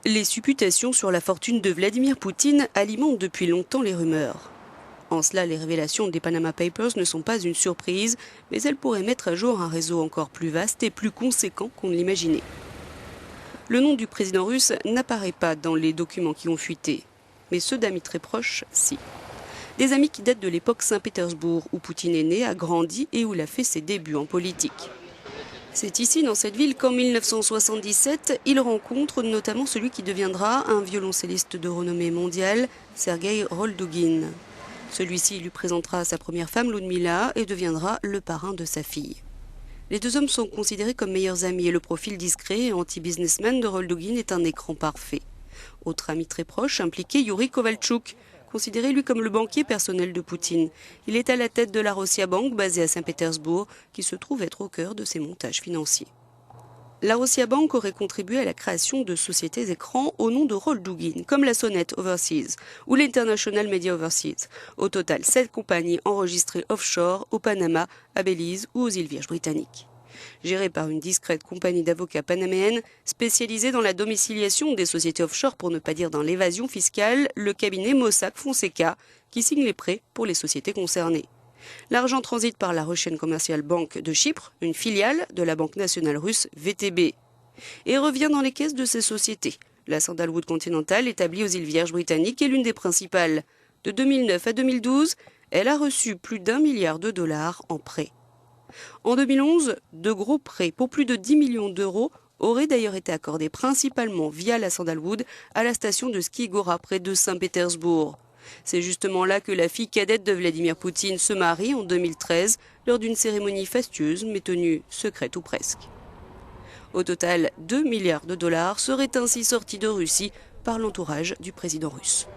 Les supputations sur la fortune de Vladimir Poutine alimentent depuis longtemps les rumeurs. En cela, les révélations des Panama Papers ne sont pas une surprise, mais elles pourraient mettre à jour un réseau encore plus vaste et plus conséquent qu'on ne l'imaginait. Le nom du président russe n'apparaît pas dans les documents qui ont fuité, mais ceux d'amis très proches, si. Des amis qui datent de l'époque Saint-Pétersbourg, où Poutine est né, a grandi et où il a fait ses débuts en politique. C'est ici, dans cette ville, qu'en 1977, il rencontre notamment celui qui deviendra un violoncelliste de renommée mondiale, Sergueï Roldugin. Celui-ci lui présentera sa première femme, Ludmila, et deviendra le parrain de sa fille. Les deux hommes sont considérés comme meilleurs amis et le profil discret et anti-businessman de Roldugin est un écran parfait. Autre ami très proche impliqué, Yuri Kovalchuk, considéré lui comme le banquier personnel de Poutine. Il est à la tête de la Rossia Bank, basée à Saint-Pétersbourg, qui se trouve être au cœur de ses montages financiers. La Rossia Bank aurait contribué à la création de sociétés écrans au nom de Roldugin, comme la Sonnet Overseas ou l'International Media Overseas. Au total, 7 compagnies enregistrées offshore, au Panama, à Belize ou aux îles Vierges britanniques. Gérée par une discrète compagnie d'avocats panaméenne spécialisée dans la domiciliation des sociétés offshore, pour ne pas dire dans l'évasion fiscale, le cabinet Mossack Fonseca, qui signe les prêts pour les sociétés concernées. L'argent transite par la Russian Commercial Bank de Chypre, une filiale de la Banque nationale russe VTB, et revient dans les caisses de ces sociétés. La Sandalwood Continental, établie aux îles Vierges britanniques, est l'une des principales. De 2009 à 2012, elle a reçu plus d'1 milliard de dollars en prêts. En 2011, de gros prêts pour plus de 10 millions d'euros auraient d'ailleurs été accordés principalement via la Sandalwood à la station de ski Gora près de Saint-Pétersbourg. C'est justement là que la fille cadette de Vladimir Poutine se marie en 2013 lors d'une cérémonie fastueuse mais tenue secrète ou presque. Au total, 2 milliards de dollars seraient ainsi sortis de Russie par l'entourage du président russe.